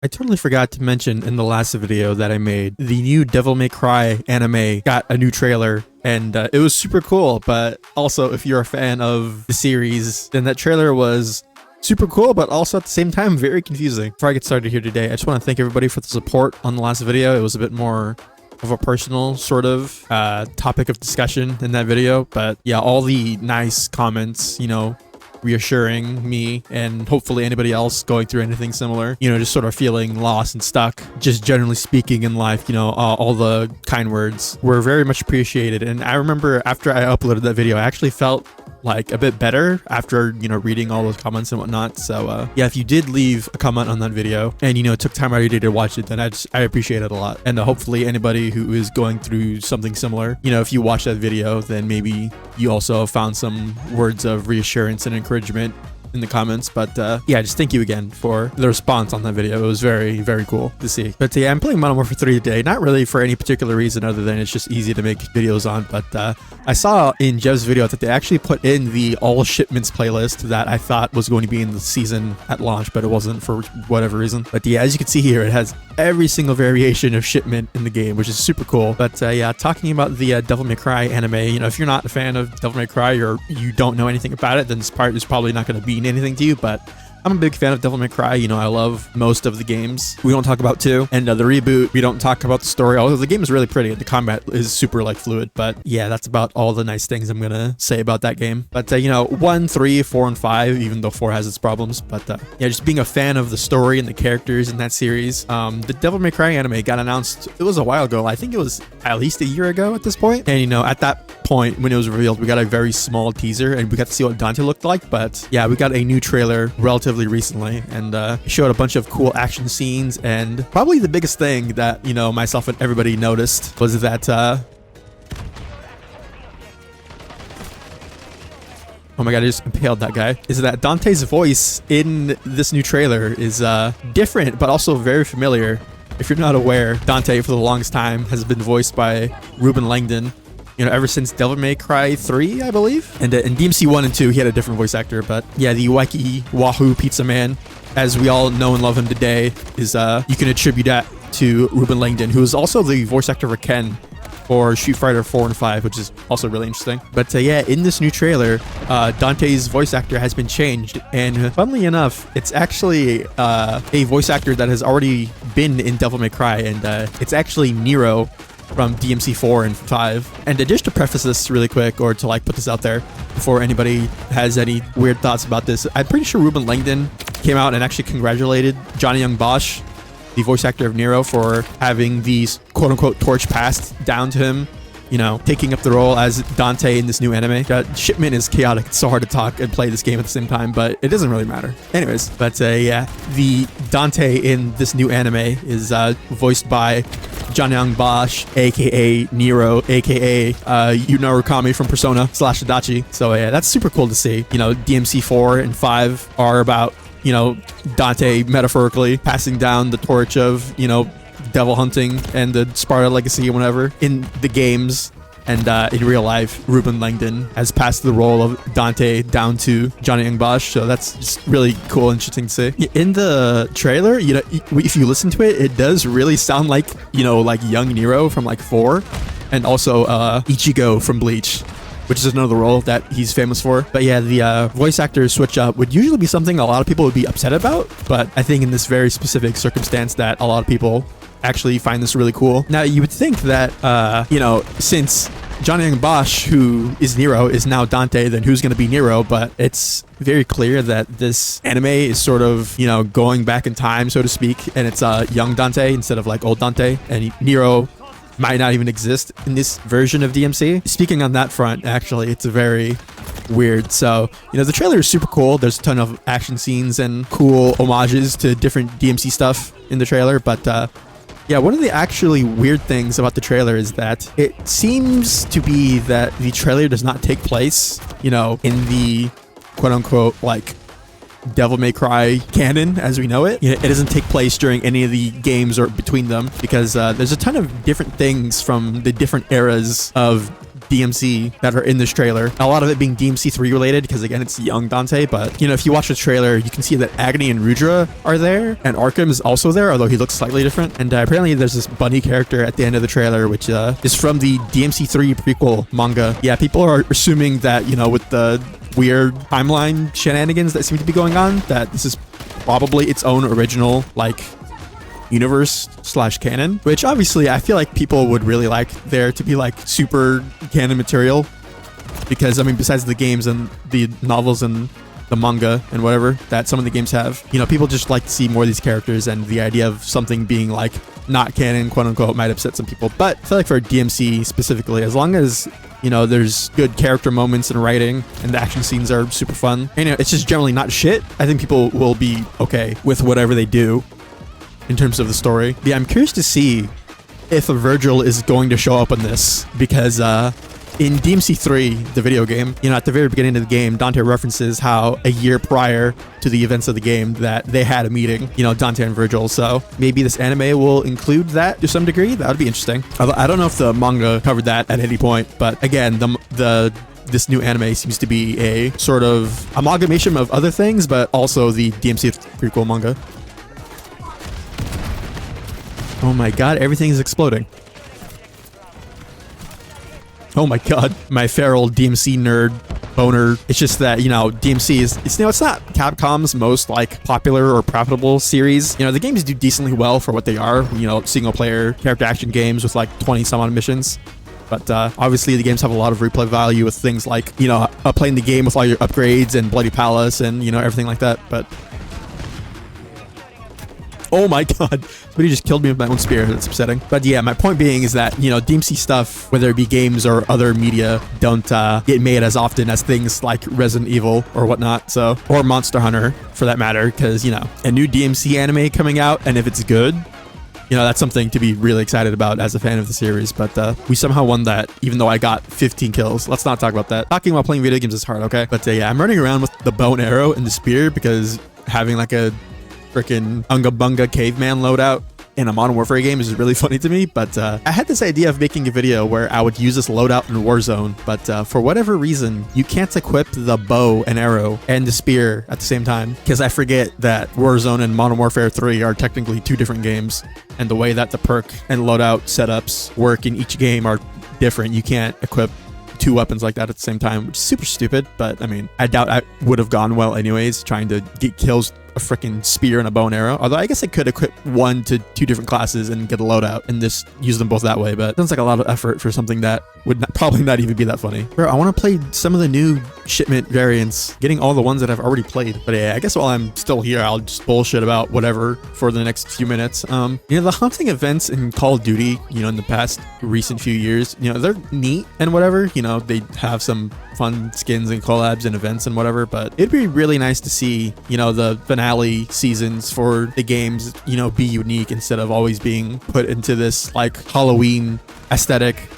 I totally forgot to mention in the last video that I made, the new Devil May Cry anime got a new trailer, and it was super cool. But also, if you're a fan of the series, then that trailer was super cool, but also at the same time very confusing. Before I get started here today, I just want to thank everybody for the support on the last video. It was a bit more of a personal sort of topic of discussion in that video, but yeah, all the nice comments, reassuring me and hopefully anybody else going through anything similar, just sort of feeling lost and stuck, just generally speaking in life, all the kind words were very much appreciated. And I remember after I uploaded that video, I actually felt like a bit better after reading all those comments and whatnot. So yeah, if you did leave a comment on that video and took time out of your day to watch it, then I appreciate it a lot. And hopefully anybody who is going through something similar, if you watch that video, then maybe you also found some words of reassurance and encouragement in the comments. But yeah, just thank you again for the response on that video. It was very, very cool to see. But yeah, I'm playing Modern Warfare 3 today, not really for any particular reason other than it's just easy to make videos on. But I saw in Jev's video that they actually put in the all shipments playlist that I thought was going to be in the season at launch, but it wasn't for whatever reason. But yeah, as you can see here, it has every single variation of shipment in the game, which is super cool. But yeah, talking about the Devil May Cry anime, if you're not a fan of Devil May Cry or you don't know anything about it, then this part is probably not going to be anything to you. But I'm a big fan of Devil May Cry. I love most of the games. We don't talk about 2, and the reboot, we don't talk about the story, although the game is really pretty and the combat is super fluid. But yeah, that's about all the nice things I'm gonna say about that game. But 1, 3, 4, and 5, even though 4 has its problems. But yeah, just being a fan of the story and the characters in that series. The Devil May Cry anime got announced, it was a while ago. I think it was at least a year ago at this point. And at that point when it was revealed, we got a very small teaser and we got to see what Dante looked like. But yeah, we got a new trailer relatively recently, and showed a bunch of cool action scenes. And probably the biggest thing that myself and everybody noticed was that oh my god, I just impaled that guy. Is that Dante's voice in this new trailer is different, but also very familiar. If you're not aware, Dante for the longest time has been voiced by Ruben Langdon, ever since Devil May Cry 3, I believe. And in DMC 1 and 2, he had a different voice actor. But yeah, the Wacky Wahoo Pizza Man, as we all know and love him today, is you can attribute that to Ruben Langdon, who is also the voice actor for Ken for Street Fighter 4 and 5, which is also really interesting. But yeah, in this new trailer, Dante's voice actor has been changed. And funnily enough, it's actually a voice actor that has already been in Devil May Cry. And it's actually Nero from DMC 4 and 5. And just to preface this really quick, or to put this out there before anybody has any weird thoughts about this, I'm pretty sure Ruben Langdon came out and actually congratulated Johnny Young Bosch, the voice actor of Nero, for having these quote-unquote torch passed down to him, taking up the role as Dante in this new anime. Shipment is chaotic. It's so hard to talk and play this game at the same time, but it doesn't really matter. Anyways, but yeah, the Dante in this new anime is voiced by John Young Bosch, aka Nero, aka Rukami from Persona / Adachi. So yeah, that's super cool to see. DMC 4 and 5 are about Dante metaphorically passing down the torch of devil hunting and the Sparta legacy and whatever in the games. And in real life, Ruben Langdon has passed the role of Dante down to Johnny Young Bosch. So that's just really cool and interesting to see. In the trailer, if you listen to it, it does really sound like, like young Nero from 4, and also Ichigo from Bleach, which is another role that he's famous for. But yeah, the voice actor switch up would usually be something a lot of people would be upset about. But I think in this very specific circumstance that a lot of people actually find this really cool. Now, you would think that, since Johnny Young Bosch, who is Nero, is now Dante, then who's going to be Nero? But it's very clear that this anime is sort of, going back in time, so to speak. And it's young Dante instead of old Dante. And Nero might not even exist in this version of DMC. Speaking on that front, actually, it's very weird. So, the trailer is super cool. There's a ton of action scenes and cool homages to different DMC stuff in the trailer. But yeah, one of the actually weird things about the trailer is that it seems to be that the trailer does not take place, in the quote-unquote Devil May Cry canon as we know it. It doesn't take place during any of the games or between them, because there's a ton of different things from the different eras of DMC that are in this trailer. A lot of it being DMC 3 related because again, it's young Dante, but you know, if you watch the trailer, you can see that Agony and Rudra are there, and Arkham is also there, although he looks slightly different. And apparently there's this bunny character at the end of the trailer, which is from the DMC 3 prequel manga. Yeah, people are assuming that, you know, with the weird timeline shenanigans that seem to be going on, that this is probably its own original, like, universe slash canon, which obviously I feel like people would really like there to be like super canon material, because I mean, besides the games and the novels and the manga and whatever that some of the games have, you know, people just like to see more of these characters, and the idea of something being like not canon, quote unquote, might upset some people. But I feel like for DMC specifically, as long as, you know, there's good character moments and writing and the action scenes are super fun, and you know, it's just generally not shit, I think people will be okay with whatever they do in terms of the story. Yeah, I'm curious to see if Virgil is going to show up in this, because in DMC 3, the video game, you know, at the very beginning of the game, Dante references how a year prior to the events of the game that they had a meeting, you know, Dante and Virgil. So maybe this anime will include that to some degree. That would be interesting. Although I don't know if the manga covered that at any point, but again, this new anime seems to be a sort of amalgamation of other things, but also the DMC prequel manga. Oh my god, everything is exploding. Oh my god, my feral DMC nerd boner. It's just that, you know, DMC is, it's, you know, it's not Capcom's most like popular or profitable series. You know, the games do decently well for what they are, you know, single player character action games with like 20 some odd missions. But obviously the games have a lot of replay value with things like, you know, playing the game with all your upgrades and Bloody Palace and, you know, everything like that. But oh my god, somebody just killed me with my own spear. That's upsetting. But yeah, my point being is that, you know, DMC stuff, whether it be games or other media, don't get made as often as things like Resident Evil or whatnot. So, or Monster Hunter for that matter, because, you know, a new DMC anime coming out, and if it's good, you know, that's something to be really excited about as a fan of the series. But we somehow won that, even though I got 15 kills. Let's not talk about that. Talking about playing video games is hard, okay? But yeah, I'm running around with the bow and arrow and the spear because having like a freaking Unga Bunga caveman loadout in a Modern Warfare game is really funny to me. But I had this idea of making a video where I would use this loadout in Warzone, but for whatever reason, you can't equip the bow and arrow and the spear at the same time, because I forget that Warzone and Modern Warfare 3 are technically two different games, and the way that the perk and loadout setups work in each game are different. You can't equip two weapons like that at the same time, which is super stupid. But I mean, I doubt I would have gone well anyways, trying to get kills a freaking spear and a bow and arrow. Although I guess I could equip one to two different classes and get a loadout and just use them both that way. But it sounds like a lot of effort for something that would probably not even be that funny. Bro, I want to play some of the new shipment variants, getting all the ones that I've already played. But yeah, I guess while I'm still here, I'll just bullshit about whatever for the next few minutes. You know, the hunting events in Call of Duty, you know, in the past recent few years, you know, they're neat and whatever. You know, they have some fun skins and collabs and events and whatever, but it'd be really nice to see, you know, the finale seasons for the games, you know, be unique instead of always being put into this like Halloween aesthetic.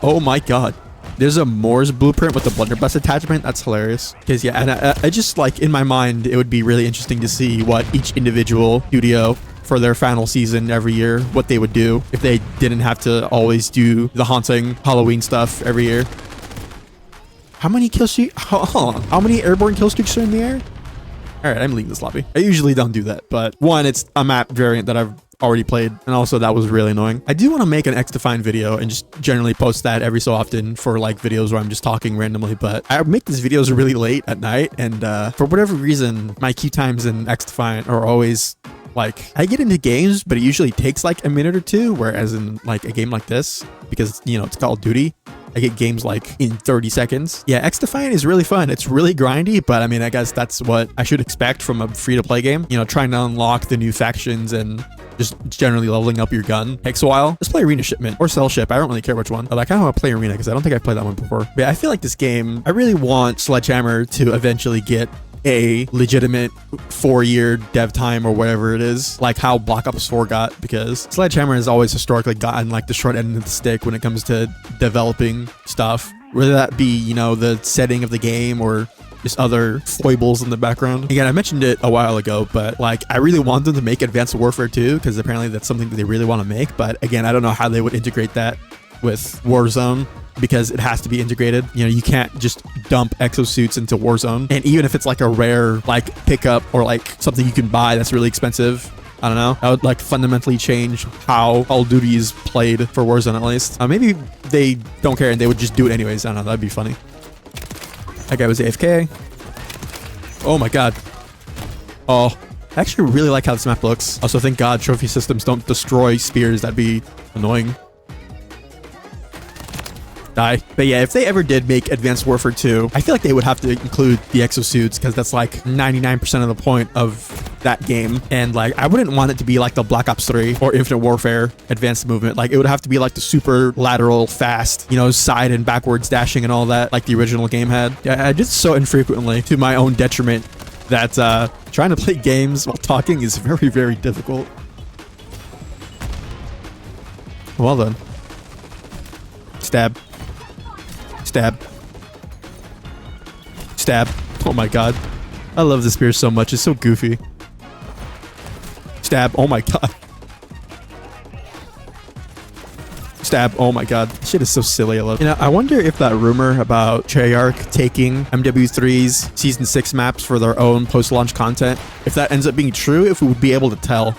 Oh my god, there's a Moore's blueprint with a blunderbuss attachment. That's hilarious. Because yeah, and I just like, in my mind, it would be really interesting to see what each individual studio for their final season every year, what they would do if they didn't have to always do the haunting Halloween stuff every year. How many kill streaks? How many airborne kill streaks are in the air? All right, I'm leaving this lobby. I usually don't do that, but one, it's a map variant that I've already played, and also that was really annoying. I do want to make an X-Define video and just generally post that every so often for like videos where I'm just talking randomly, but I make these videos really late at night, and for whatever reason, my queue times in X-Define are always like, I get into games, but it usually takes like a minute or two, whereas in like a game like this, because, you know, it's Call of Duty, I get games like in 30 seconds. Yeah, X-Define is really fun. It's really grindy, but I mean, I guess that's what I should expect from a free-to-play game. You know, trying to unlock the new factions and just generally leveling up your gun takes a while. Just play Arena Shipment or Cell Ship. I don't really care which one. But I kind of want to play Arena because I don't think I've played that one before. But yeah, I feel like this game, I really want Sledgehammer to eventually get a legitimate 4-year dev time or whatever it is, like how Black Ops 4 got, because Sledgehammer has always historically gotten like the short end of the stick when it comes to developing stuff, whether that be, you know, the setting of the game or just other foibles in the background. Again, I mentioned it a while ago, but like, I really want them to make Advanced Warfare 2 because apparently that's something that they really want to make. But again, I don't know how they would integrate that with Warzone because it has to be integrated. You know, you can't just dump exosuits into Warzone. And even if it's like a rare like pickup or like something you can buy that's really expensive, I don't know, that would like fundamentally change how Call of Duty is played for Warzone at least. Maybe they don't care and they would just do it anyways. I don't know, that'd be funny. That guy was AFK. Oh my god. Oh, I actually really like how this map looks. Also, thank God trophy systems don't destroy spears. That'd be annoying. Die. But yeah, if they ever did make Advanced Warfare 2, I feel like they would have to include the exosuits because that's like 99% of the point of that game. And like, I wouldn't want it to be like the Black Ops 3 or Infinite Warfare Advanced Movement. Like, it would have to be like the super lateral, fast, you know, side and backwards dashing and all that like the original game had. Yeah, I did so infrequently to my own detriment that trying to play games while talking is very, very difficult. Well done. Stab. Stab. Stab. Oh my god. I love this spear so much. It's so goofy. Stab. Oh my god. Stab. Oh my god. This shit is so silly. I love it. You know, I wonder if that rumor about Treyarch taking MW3's Season 6 maps for their own post-launch content, if that ends up being true, if we would be able to tell.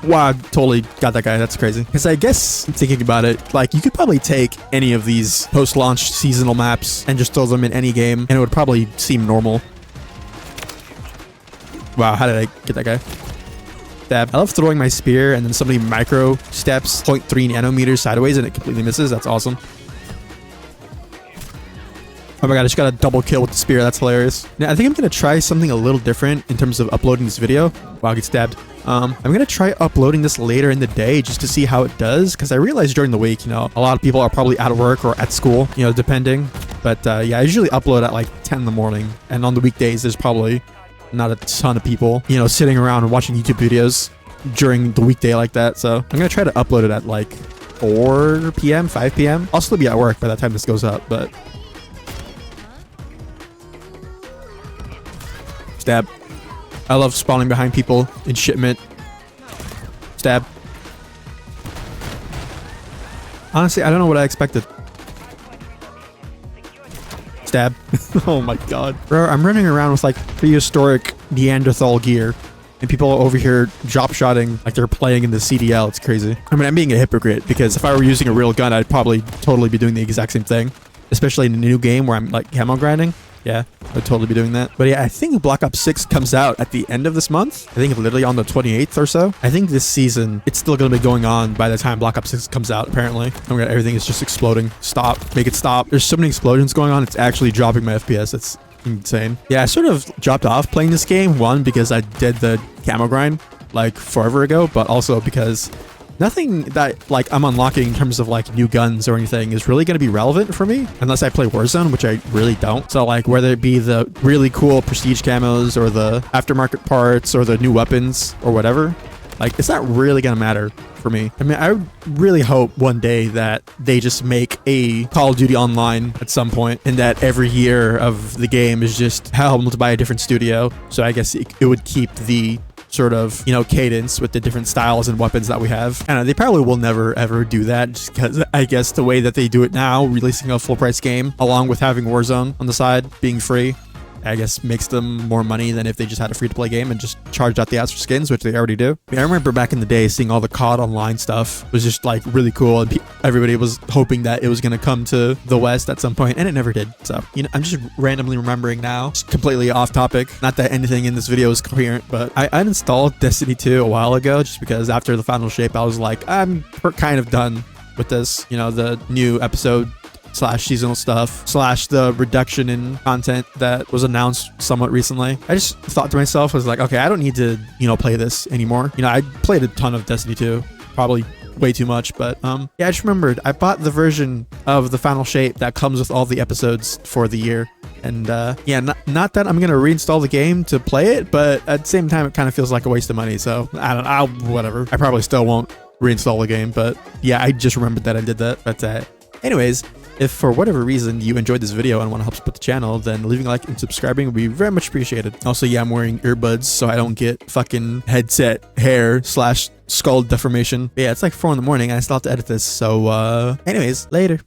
Wow, I totally got that guy. That's crazy. Because I guess, thinking about it, like, you could probably take any of these post-launch seasonal maps and just throw them in any game, and it would probably seem normal. Wow, how did I get that guy? Stab. I love throwing my spear, and then somebody micro steps 0.3 nanometers sideways, and it completely misses. That's awesome. Oh my god, I just got a double kill with the spear. That's hilarious. Now, I think I'm going to try something a little different in terms of uploading this video. Wow, I get stabbed. I'm going to try uploading this later in the day just to see how it does, because I realized during the week, you know, a lot of people are probably at work or at school, you know, depending. But yeah, I usually upload at like 10 in the morning, and on the weekdays, there's probably not a ton of people, you know, sitting around and watching YouTube videos during the weekday like that. So I'm going to try to upload it at like 4 p.m., 5 p.m. I'll still be at work by the time this goes up, but... Stab. I love spawning behind people in shipment. Stab. Honestly, I don't know what I expected. Stab. Oh my god. Bro, I'm running around with like prehistoric Neanderthal gear, and people are over here drop-shotting like they're playing in the CDL. It's crazy. I mean, I'm being a hypocrite because if I were using a real gun, I'd probably totally be doing the exact same thing. Especially in a new game where I'm like camo grinding. Yeah, I'd totally be doing that. But yeah, I think Black Ops 6 comes out at the end of this month. I think literally on the 28th or so. I think this season, it's still going to be going on by the time Black Ops 6 comes out, apparently. Oh my god, everything is just exploding. Stop. Make it stop. There's so many explosions going on. It's actually dropping my FPS. It's insane. Yeah, I sort of dropped off playing this game. One, because I did the camo grind like forever ago, but also because nothing that like I'm unlocking in terms of like new guns or anything is really going to be relevant for me unless I play Warzone, which I really don't. So like whether it be the really cool prestige camos or the aftermarket parts or the new weapons or whatever, like it's not really going to matter for me. I mean, I really hope one day that they just make a Call of Duty Online at some point, and that every year of the game is just helmed by a different studio. So I guess it would keep the sort of, you know, cadence with the different styles and weapons that we have. I don't know, they probably will never ever do that just because I guess the way that they do it now, releasing a full price game along with having Warzone on the side being free, I guess makes them more money than if they just had a free-to-play game and just charged out the ads for skins, which they already do. I mean, I remember back in the day seeing all the COD Online stuff was just like really cool, and everybody was hoping that it was going to come to the West at some point, and it never did. So, you know, I'm just randomly remembering now, just completely off topic. Not that anything in this video is coherent, but I uninstalled Destiny 2 a while ago just because after the final shape, I was like, I'm kind of done with this, you know, the new episode / seasonal stuff / the reduction in content that was announced somewhat recently. I just thought to myself, I was like, okay, I don't need to, you know, play this anymore. You know, I played a ton of Destiny 2, probably way too much, but yeah, I just remembered I bought the version of the final shape that comes with all the episodes for the year. And yeah, not that I'm gonna reinstall the game to play it, but at the same time, it kind of feels like a waste of money. So I don't know, whatever. I probably still won't reinstall the game, but yeah, I just remembered that I did that. But anyways, If for whatever reason you enjoyed this video and want to help support the channel, then leaving a like and subscribing would be very much appreciated. Also, yeah, I'm wearing earbuds so I don't get fucking headset hair / skull deformation. But yeah, it's like 4 in the morning and I still have to edit this. So anyways, later.